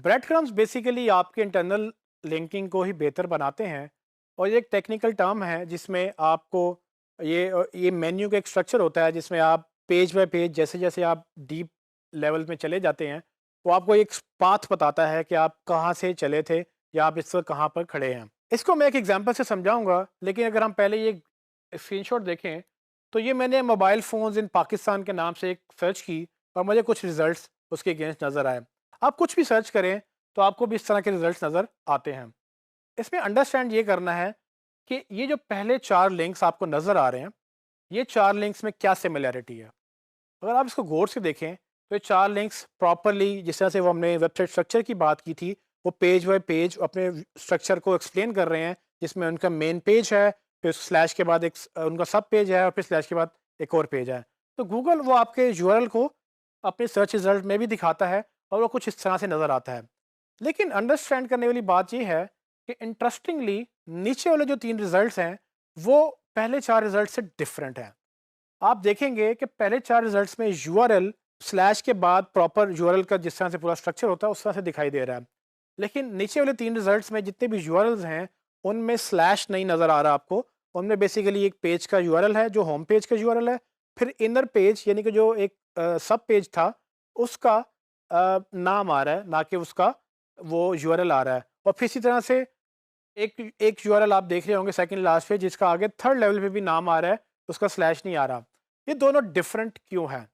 Bread crumbs basically आपके internal linking को ही बेहतर बनाते हैं। और ये एक टेक्निकल टर्म है जिसमें आपको ये मेन्यू का एक स्ट्रक्चर होता है जिसमें आप पेज बाय पेज जैसे जैसे आप डीप लेवल में चले जाते हैं वो आपको एक पाथ बताता है कि आप कहाँ से चले थे या आप इस वक्त कहाँ पर खड़े हैं। इसको मैं एक एग्जांपल से समझाऊंगा, लेकिन अगर हम पहले ये स्क्रीनशॉट देखें तो ये मैंने मोबाइल फ़ोन्स इन पाकिस्तान के नाम से एक सर्च की और मुझे कुछ रिजल्ट्स उसके अगेंस्ट नज़र आए। आप कुछ भी सर्च करें तो आपको भी इस तरह के रिजल्ट्स नज़र आते हैं। इसमें अंडरस्टैंड ये करना है कि ये जो पहले 4 लिंक्स आपको नज़र आ रहे हैं, ये 4 लिंक्स में क्या सिमिलैरिटी है। अगर आप इसको गौर से देखें तो ये 4 लिंक्स प्रॉपर्ली जिस तरह से वो हमने वेबसाइट स्ट्रक्चर की बात की थी, वो पेज बाय पेज अपने स्ट्रक्चर को एक्सप्लेन कर रहे हैं, जिसमें उनका मेन पेज है, फिर स्लैश के बाद एक उनका सब पेज है और फिर स्लैश के बाद एक और पेज है। तो गूगल वो आपके यूआरएल को अपने सर्च रिजल्ट में भी दिखाता है और वो कुछ इस तरह से नज़र आता है। लेकिन अंडरस्टैंड करने वाली बात ये है कि इंटरेस्टिंगली नीचे वाले जो 3 रिजल्ट्स हैं, वो पहले 4 रिजल्ट से डिफरेंट हैं। आप देखेंगे कि पहले 4 रिजल्ट्स में यूआरएल स्लैश के बाद प्रॉपर यूआरएल का जिस तरह से पूरा स्ट्रक्चर होता है उस तरह से दिखाई दे रहा है। लेकिन नीचे वाले 3 रिजल्ट्स में जितने भी यूआरएल्स हैं उनमें स्लैश नहीं नज़र आ रहा आपको। उनमें बेसिकली एक पेज का यूआरएल है जो होम पेज का यूआरएल है, फिर इनर पेज यानी कि जो एक सब पेज था उसका नाम आ रहा है, ना कि उसका वो यूआरएल आ रहा है। और फिर इसी तरह से एक एक यूआरएल आप देख रहे होंगे सेकंड लास्ट पे जिसका आगे थर्ड लेवल पे भी नाम आ रहा है, उसका स्लैश नहीं आ रहा। ये दोनों डिफरेंट क्यों हैं?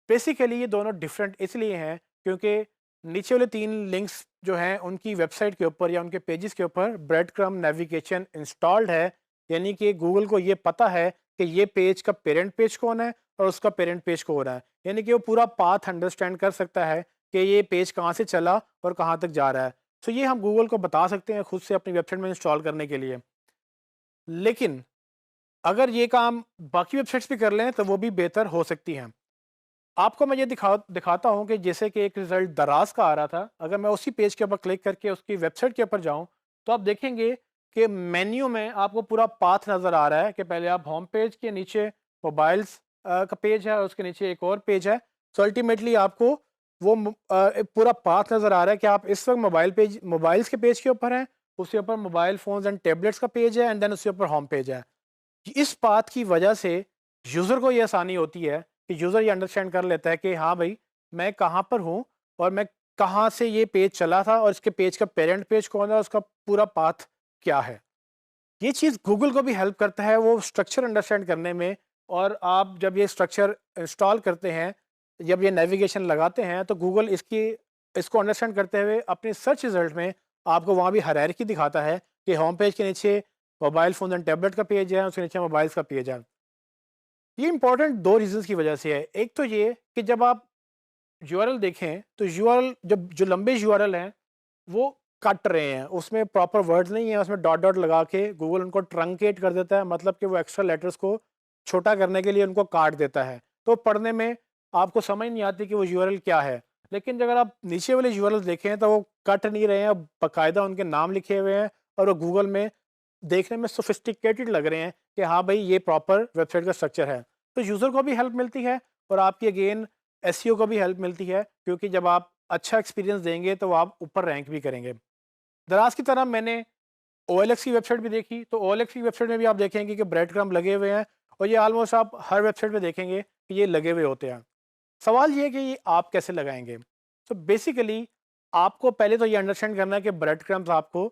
बेसिकली ये दोनों डिफरेंट इसलिए हैं क्योंकि नीचे वाले 3 लिंक्स जो हैं उनकी वेबसाइट के ऊपर या उनके पेजेस के ऊपर ब्रेड क्रम्ब नेविगेशन इंस्टॉल्ड है। यानी कि गूगल को ये पता है कि ये पेज का पेरेंट पेज कौन है और उसका पेरेंट पेज कौन है। यानी कि वो पूरा पाथ अंडरस्टैंड कर सकता है कि ये पेज कहाँ से चला और कहाँ तक जा रहा है। तो ये हम गूगल को बता सकते हैं खुद से अपनी वेबसाइट में इंस्टॉल करने के लिए। लेकिन अगर ये काम बाकी वेबसाइट्स भी कर लें तो वो भी बेहतर हो सकती हैं। आपको मैं ये दिखाता हूँ कि जैसे कि एक रिज़ल्ट दराज़ का आ रहा था, अगर मैं उसी पेज के ऊपर क्लिक करके उसकी वेबसाइट के ऊपर जाऊँ, तो आप देखेंगे कि मेन्यू में आपको पूरा पाथ नज़र आ रहा है कि पहले आप होम पेज के नीचे मोबाइल्स का पेज है और उसके नीचे एक और पेज है। सो अल्टीमेटली आपको वो एक पूरा पाथ नज़र आ रहा है कि आप इस वक़्त मोबाइल्स के पेज के ऊपर हैं, उसके ऊपर मोबाइल फ़ोन्स एंड टैबलेट्स का पेज है एंड देन उसके ऊपर होम पेज है। इस बात की वजह से यूज़र को ये आसानी होती है कि यूज़र ये अंडरस्टैंड कर लेता है कि हाँ भाई, मैं कहाँ पर हूँ और मैं कहाँ से ये पेज चला था और इसके पेज का पेरेंट पेज कौन है और उसका पूरा पाथ क्या है। ये चीज़ गूगल को भी हेल्प करता है वो स्ट्रक्चर अंडरस्टैंड करने में। और आप जब ये स्ट्रक्चर इंस्टॉल करते हैं, जब ये नेविगेशन लगाते हैं तो गूगल इसको अंडरस्टैंड करते हुए अपने सर्च रिजल्ट में आपको वहाँ भी हायरार्की दिखाता है कि होम पेज के नीचे मोबाइल फ़ोन एंड टैबलेट का पेज है, उसके नीचे मोबाइल्स का पेज है। ये इंपॉर्टेंट 2 रीज़न्स की वजह से है। एक तो ये कि जब आप यूआरएल देखें तो यूआरएल जब जो लंबे यूआरएल हैं वो कट रहे हैं, उसमें प्रॉपर वर्ड्स नहीं है, उसमें डॉट डॉट लगा के गूगल उनको ट्रंकेट कर देता है, मतलब कि वो एक्स्ट्रा लेटर्स को छोटा करने के लिए उनको काट देता है। तो पढ़ने में आपको समझ नहीं आती कि वो यूआरएल क्या है। लेकिन अगर आप नीचे वाले यूआरएल देखें तो वो कट नहीं रहे हैं, बाकायदा उनके नाम लिखे हुए हैं और वो गूगल में देखने में सोफिस्टिकेटेड लग रहे हैं कि हाँ भाई ये प्रॉपर वेबसाइट का स्ट्रक्चर है। तो यूज़र को भी हेल्प मिलती है और आपकी अगेन एसईओ को भी हेल्प मिलती है, क्योंकि जब आप अच्छा एक्सपीरियंस देंगे तो आप ऊपर रैंक भी करेंगे। दराज की तरह मैंने ओएलएक्स की वेबसाइट भी देखी, तो ओएलएक्स की वेबसाइट में भी आप देखेंगे कि ब्रेड क्रम्ब लगे हुए हैं और ये ऑलमोस्ट आप हर वेबसाइट में देखेंगे कि ये लगे हुए होते हैं। सवाल ये है कि ये आप कैसे लगाएंगे। तो बेसिकली आपको पहले तो ये अंडरस्टैंड करना है कि ब्रेड क्रम्ब्स आपको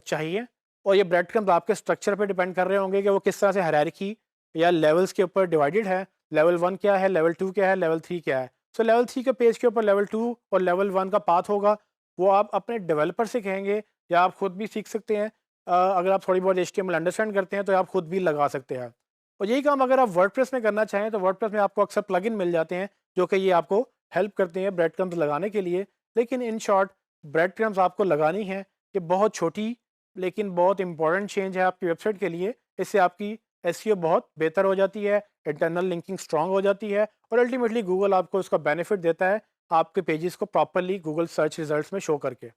चाहिए और ये ब्रेड क्रम्ब्स आपके स्ट्रक्चर पे डिपेंड कर रहे होंगे कि वो किस तरह से हायरार्की या लेवल्स के ऊपर डिवाइडेड है। लेवल 1 क्या है, लेवल 2 क्या है, लेवल 3 क्या है। सो लेवल 3 के पेज के ऊपर लेवल 2 और लेवल 1 का पाथ होगा, वो आप अपने डेवलपर से कहेंगे या आप खुद भी सीख सकते हैं। अगर आप थोड़ी बहुत एचटीएमएल अंडरस्टैंड करते हैं तो आप खुद भी लगा सकते हैं। और यही काम अगर आप वर्डप्रेस में करना चाहें तो वर्डप्रेस में आपको अक्सर प्लगइन मिल जाते हैं जो कि ये आपको हेल्प करते हैं ब्रेड क्रम्स लगाने के लिए। लेकिन इन शॉर्ट, ब्रेड क्रम्स आपको लगानी है। ये बहुत छोटी लेकिन बहुत इंपॉर्टेंट चेंज है आपकी वेबसाइट के लिए। इससे आपकी एसईओ बहुत बेहतर हो जाती है, इंटरनल लिंकिंग स्ट्रांग हो जाती है और अल्टीमेटली गूगल आपको उसका बेनिफिट देता है आपके पेजेस को प्रॉपरली गूगल सर्च रिजल्ट्स में शो करके।